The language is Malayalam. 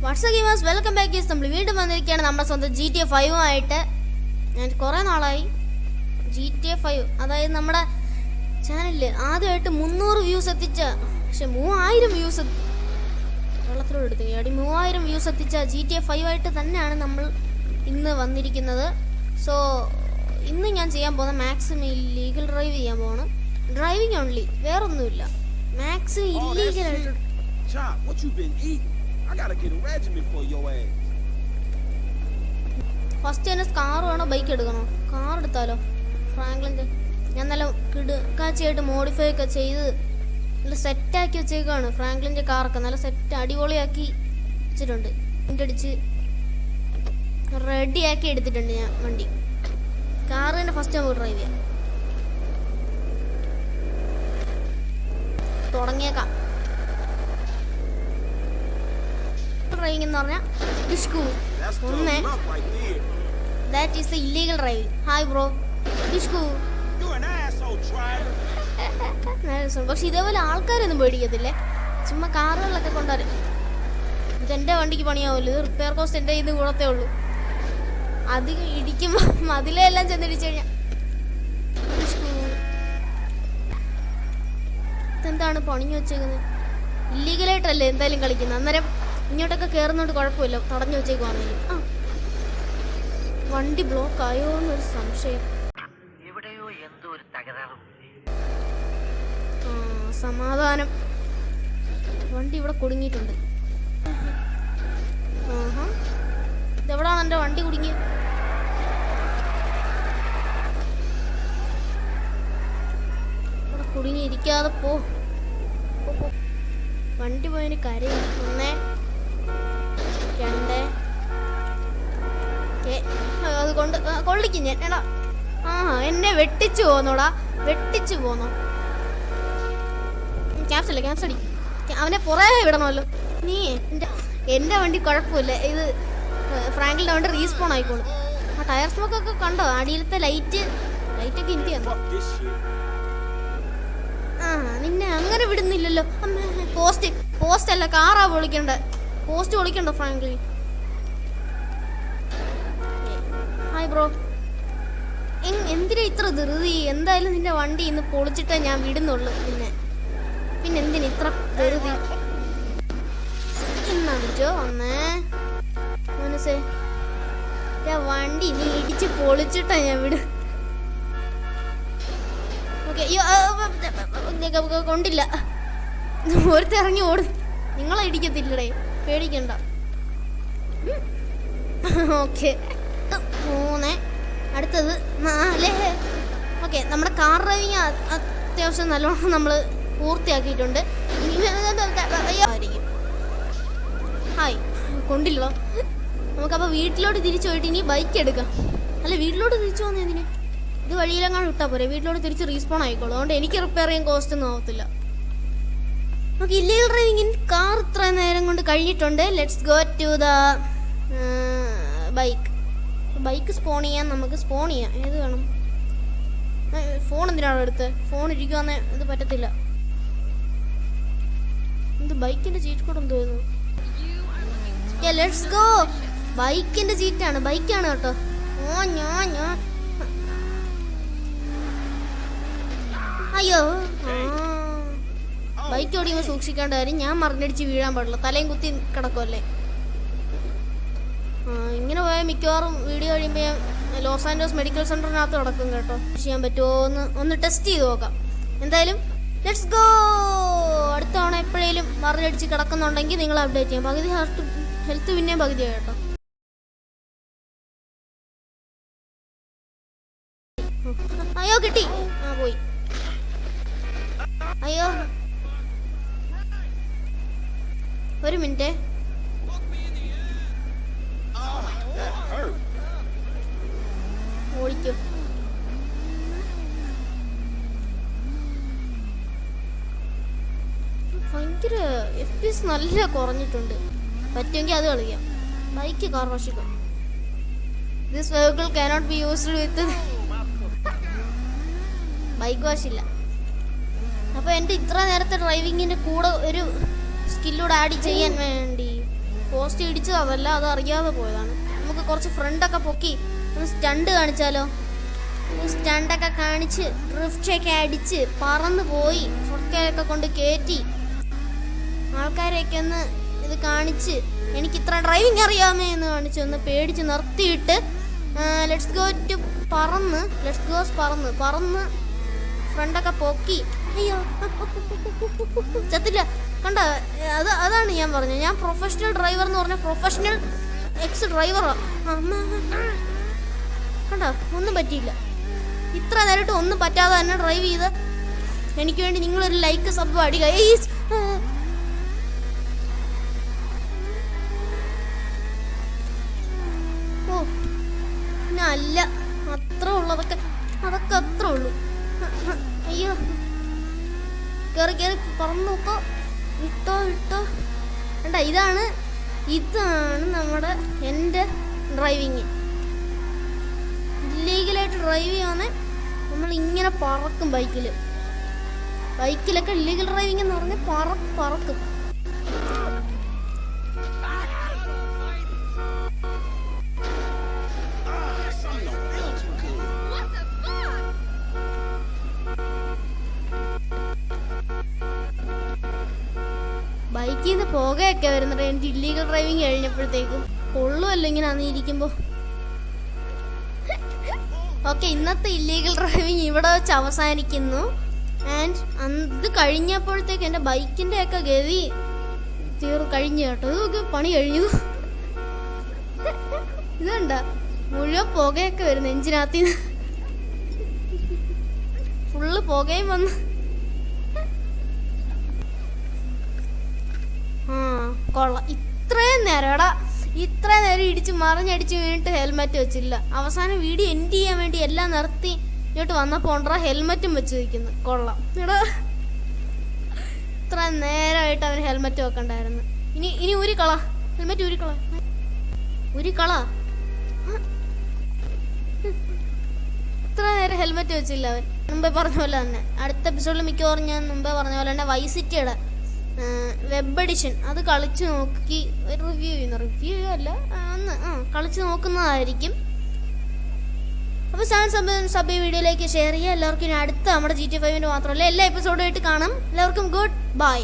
WhatsApp gamers welcome back guys. നമ്മൾ വീണ്ടും വന്നിരിക്കുകയാണ് നമ്മുടെ സ്വന്തം GTA 5 ആയിട്ട്. ഞാൻ കുറേ നാളായി GTA 5, അതായത് നമ്മുടെ ചാനലിൽ ആദ്യമായിട്ട് 300 വ്യൂസ് എത്തിച്ച, പക്ഷെ 3000 വ്യൂസ് വെള്ളത്തിലോട് എടുത്തു 3000 വ്യൂസ് എത്തിച്ച GTA 5 ആയിട്ട് തന്നെയാണ് നമ്മൾ ഇന്ന് വന്നിരിക്കുന്നത്. സോ ഇന്ന് ഞാൻ ചെയ്യാൻ പോകുന്ന മാക്സിമം ഇല്ലീഗൽ ഡ്രൈവ് ചെയ്യാൻ പോകണം. ഡ്രൈവിംഗ് ഓൺലി, വേറൊന്നുമില്ല. മാക്സിമം ഇല്ലീഗൽ ആയിട്ട്. ഫസ്റ്റ് തന്നെ കാർ വേണോ ബൈക്ക് എടുക്കണോ? കാർ എടുത്താലോ? ഫ്രാങ്ക്ലിൻ്റെ ഞാൻ നല്ല കിടുക്കാച്ചിയായിട്ട് മോഡിഫൈ ഒക്കെ ചെയ്ത് നല്ല സെറ്റാക്കി വെച്ചേക്കാണ്. ഫ്രാങ്ക്ലിൻ്റെ കാറൊക്കെ നല്ല സെറ്റ് അടിപൊളിയാക്കി വെച്ചിട്ടുണ്ട്. അടിച്ച് റെഡിയാക്കി എടുത്തിട്ടുണ്ട് ഞാൻ വണ്ടി. കാർ തന്നെ ഫസ്റ്റ് നമുക്ക് ഡ്രൈവ് ചെയ്യാം. തുടങ്ങിയേക്കാം. ഡ്രൈവിംഗ് എന്ന് പറഞ്ഞാൽ ഡിഷ്കു ഒന്ന്, that is the illegal driving. Hi bro, Dishku. പക്ഷെ ഇതേപോലെ ആൾക്കാരൊന്നും പേടിക്കത്തില്ലേ, ചുമ്മാ കാറുകളിലൊക്കെ കൊണ്ടുവരും. ഇതെൻ്റെ വണ്ടിക്ക് പണിയാവുമല്ലോ, ഇത് റിപ്പയർ കോസ്റ്റ് എൻ്റെ ഇത് കൂടത്തേ ഉള്ളൂ. അധികം ഇടിക്കുമ്പോൾ മതിലെല്ലാം ചെന്നിടിച്ചു കഴിഞ്ഞാൽ ഇതെന്താണ് പണിഞ്ഞു വെച്ചേക്കുന്നത്? ഇല്ലീഗലായിട്ടല്ലേ എന്തായാലും കളിക്കുന്നത്. അന്നേരം ഇങ്ങോട്ടൊക്കെ കയറുന്നോണ്ട് കുഴപ്പമില്ല, തടഞ്ഞു വെച്ചേക്കുവാണെങ്കിൽ. ആ വണ്ടി ബ്ലോക്ക് ആയോ എന്നൊരു സംശയം. ആ സമാധാനം, വണ്ടി ഇവിടെ കുടുങ്ങിയിട്ടുണ്ട്. ആഹാ, ഇതെവിടാണ് എൻ്റെ വണ്ടി കുടുങ്ങിയത്? ഇവിടെ കുടുങ്ങിയിരിക്കാതെ പോ. വണ്ടി പോയതിന് കരയും. 1 2 അതുകൊണ്ട് കൊള്ളിക്കും ഞാൻ. എടാ ആ എന്നെ വെട്ടിച്ചു പോന്നോടാ, വെട്ടിച്ചു പോന്നോ. ക്യാപ്സല്ലേ, ക്യാപ്സ് അടി. അവനെ പുറകെ വിടണമല്ലോ നീ. എൻ്റെ വണ്ടി കുഴപ്പമില്ല, ഇത് ഫ്രാങ്കിലിൻ്റെ വണ്ടി റീസ്പോൺ ആയിക്കോളും. ആ ടയർ സ്മോക്കൊക്കെ കണ്ടോ? അടിയിലത്തെ ലൈറ്റൊക്കെ എനിക്ക് തന്നോ. ആ നിന്നെ അങ്ങനെ വിടുന്നില്ലല്ലോ. പോസ്റ്റ് അല്ല, കാറാ പൊളിക്കണ്ട. പോസ്റ്റ് പൊളിക്കണ്ടോ ഫ്രാങ്ക്ലി? Hi bro. എന്തിനാ ഇത്ര ധൃതി? എന്തായാലും നിന്റെ വണ്ടി ഇന്ന് പൊളിച്ചിട്ടേ ഞാൻ വിടുന്നുള്ളൂ. പിന്നെ എന്തിനാ ഇത്ര ധൃതി? ഇന്നോ ഒന്നേ മനസ്സേ, വണ്ടി നീ ഇടിച്ച് പൊളിച്ചിട്ടാ ഞാൻ വിടും. ഓക്കെ, കൊണ്ടില്ല. ഒരുത്ത ഇറങ്ങി ഓടും. നിങ്ങളെ ഇടിക്കത്തില്ലടേ, പേടിക്കണ്ട. ഓക്കെ 3, അടുത്തത് 4. ഓക്കെ, നമ്മുടെ കാർ ഡ്രൈവിങ് അത്യാവശ്യം നല്ലോണം നമ്മൾ പൂർത്തിയാക്കിയിട്ടുണ്ട്. ഹായ്, കൊണ്ടില്ലോ. നമുക്കപ്പോൾ വീട്ടിലോട്ട് തിരിച്ചു പോയിട്ട് ഇനി ബൈക്ക് എടുക്കാം. അല്ല, വീട്ടിലോട്ട് തിരിച്ചു പോകുന്ന എന്തിന്? ഇത് വഴിയിലെങ്ങാണ്ട് വിട്ടാൽ പോരെ, വീട്ടിലോട്ട് തിരിച്ച് റീസ്പോൺ ആയിക്കോളൂ. അതുകൊണ്ട് എനിക്ക് റിപ്പയർ ചെയ്യാൻ കോസ്റ്റ് ഒന്നും ആവത്തില്ല. നമുക്ക് ഇല്ലീഗൽ ഡ്രൈവിംഗിന് കാർ ഇത്ര നേരം കൊണ്ട് കഴിഞ്ഞിട്ടുണ്ട്. Let's go to the bike spawn ചെയ്യാൻ. നമുക്ക് സ്പോൺ ചെയ്യാം. ഏത് വേണം? ഫോൺ എന്തിനാണോ എടുത്തത്? ഫോൺ ഇരിക്കുവാന്നേ ഇത് പറ്റത്തില്ല. ഇത് ബൈക്കിൻ്റെ സീറ്റ് കൂടെ എന്ത് തോന്നുന്നു? Let's go. ബൈക്കിൻ്റെ സീറ്റാണ്, ബൈക്കാണ് കേട്ടോ. അയ്യോ, ബൈക്ക് ഓടിക്കുമ്പോൾ സൂക്ഷിക്കേണ്ട കാര്യം, ഞാൻ മറിഞ്ഞടിച്ച് വീഴാൻ പാടില്ല. തലയും കുത്തി കിടക്കുമല്ലേ. ഇങ്ങനെ പോയാൽ മിക്കവാറും വീഡിയോ കഴിയുമ്പോൾ ഞാൻ ലോസ് ആൻഡോസ് മെഡിക്കൽ സെൻ്ററിനകത്ത് കിടക്കും കേട്ടോ. ചെയ്യാൻ പറ്റുമോ ഒന്ന് ടെസ്റ്റ് ചെയ്ത് നോക്കാം. എന്തായാലും ലെറ്റ്സ് ഗോ. അടുത്ത തവണ എപ്പോഴേലും മറിഞ്ഞടിച്ച് കിടക്കുന്നുണ്ടെങ്കിൽ നിങ്ങൾ അപ്ഡേറ്റ് ചെയ്യാം. പകുതി ഹെൽത്ത് പിന്നെയും പകുതിയാണ് കേട്ടോ. അയ്യോ കിട്ടി, ആ പോയി. അയ്യോ ഒരു മിനിറ്റ്. ഓടിക്കോ. ഭയങ്കര FPS നല്ല കുറഞ്ഞിട്ടുണ്ട്. പറ്റുമെങ്കിൽ അത് കളിക്കാം. ബൈക്ക് കാർ വാഷിക്കാം. This vehicle cannot be used with bike wash ഇല്ല. അപ്പോൾ എൻ്റെ ഇത്ര നേരത്തെ ഡ്രൈവിങ്ങിൻ്റെ കൂടെ ഒരു സ്കില്ലൂടെ ആഡ് ചെയ്യാൻ വേണ്ടി പോസ്റ്റ് ഇടിച്ചതല്ല, അത് അറിയാതെ പോയതാണ്. നമുക്ക് കുറച്ച് ഫ്രണ്ടൊക്കെ പൊക്കി ഒന്ന് സ്റ്റണ്ട് കാണിച്ചാലോ? സ്റ്റണ്ടൊക്കെ കാണിച്ച് ഡ്രിഫ്റ്റൊക്കെ അടിച്ച് പറന്ന് പോയി ആൾക്കാരൊക്കെ കൊണ്ട് കയറ്റി ആൾക്കാരെയൊക്കെ ഒന്ന് ഇത് കാണിച്ച് എനിക്ക് ഇത്ര ഡ്രൈവിംഗ് അറിയാമേ എന്ന് കാണിച്ച് ഒന്ന് പേടിച്ച് നിർത്തിയിട്ട് ലെറ്റ്സ് ഗോ പറന്ന് ഫ്രണ്ടൊക്കെ പൊക്കി. അയ്യോ ചത്തില്ല. കണ്ട, അതാണ് ഞാൻ പറഞ്ഞത്. ഞാൻ പ്രൊഫഷണൽ ഡ്രൈവർ എന്ന് പറഞ്ഞ പ്രൊഫഷണൽ എക്സ് ഡ്രൈവറാ. കണ്ട, ഒന്നും പറ്റിയില്ല. ഇത്ര നേരിട്ട് ഒന്നും പറ്റാതെ തന്നെ ഡ്രൈവ് ചെയ്ത് എനിക്ക് വേണ്ടി നിങ്ങളൊരു ലൈക്ക് സബ് അടിക്കുക. ഓ അല്ല, അത്ര ഉള്ളതൊക്കെ അതൊക്കെ അത്ര ഉള്ളൂ. അയ്യോ, കയറി പറന്നു നോക്കോ. ഇട്ടോ കണ്ട, ഇതാണ് എൻ്റെ ഡ്രൈവിങ്. ഇല്ലീഗലായിട്ട് ഡ്രൈവ് ചെയ്യാന്ന് നമ്മൾ ഇങ്ങനെ പറക്കും. ബൈക്കിലൊക്കെ ഇല്ലീഗൽ ഡ്രൈവിംഗ് എന്ന് പറഞ്ഞാൽ പറക്കും. ബൈക്കിൽ നിന്ന് പുകയൊക്കെ വരുന്നുണ്ട്. എനിക്ക് ഇല്ലീഗൽ ഡ്രൈവിംഗ് കഴിഞ്ഞപ്പോഴത്തേക്കും കൊള്ളുമല്ലോ ഇങ്ങനെ അന്നിരിക്കുമ്പോൾ. ഓക്കെ, ഇന്നത്തെ ഇല്ലീഗൽ ഡ്രൈവിംഗ് ഇവിടെ വെച്ച് അവസാനിക്കുന്നു. ആൻഡ് ഇത് കഴിഞ്ഞപ്പോഴത്തേക്ക് എൻ്റെ ബൈക്കിൻ്റെ ഒക്കെ ഗതി കഴിഞ്ഞു കേട്ടോ. ഇതൊക്കെ പണി കഴിഞ്ഞു. ഇതുണ്ട മുഴുവൻ പുകയൊക്കെ വരുന്നു എഞ്ചിനകത്ത്. ഫുള്ള് പുകയും വന്ന്. കൊള്ളാം. ഇത്രയും നേരം ഇടിച്ച് മറിഞ്ഞടിച്ച് വീണിട്ട് ഹെൽമെറ്റ് വെച്ചില്ല. അവസാനം വീഡിയോ എൻഡ് ചെയ്യാൻ വേണ്ടി എല്ലാം നിർത്തി ഇങ്ങോട്ട് വന്നപ്പോൾ ഹെൽമെറ്റും വെച്ച് വയ്ക്കുന്നു. കൊള്ളാം. എടാ, ഇത്ര നേരമായിട്ട് അവന് ഹെൽമെറ്റ് വെക്കണ്ടായിരുന്നു. ഇനി ഊരിക്കള ഹെൽമെറ്റ്, ഊരിക്കള. ഇത്ര നേരം ഹെൽമെറ്റ് വെച്ചില്ല അവൻ. മുമ്പേ പറഞ്ഞ പോലെ തന്നെ അടുത്ത എപ്പിസോഡിൽ മിക്കവാറും ഞാൻ മുമ്പേ പറഞ്ഞ പോലെ തന്നെ വൈസ് സിറ്റിയുടെ വെബ് എഡിഷൻ അത് കളിച്ച് നോക്കി റിവ്യൂ അല്ല കളിച്ച് നോക്കുന്നതായിരിക്കും. അപ്പോൾ സബ് വീഡിയോയിലേക്ക് ഷെയർ ചെയ്യുക. എല്ലാവർക്കും ഇനി അടുത്ത നമ്മുടെ GTA 5 മാത്രമല്ല എല്ലാ എപ്പിസോഡുമായിട്ട് കാണാം. എല്ലാവർക്കും ഗുഡ് ബൈ.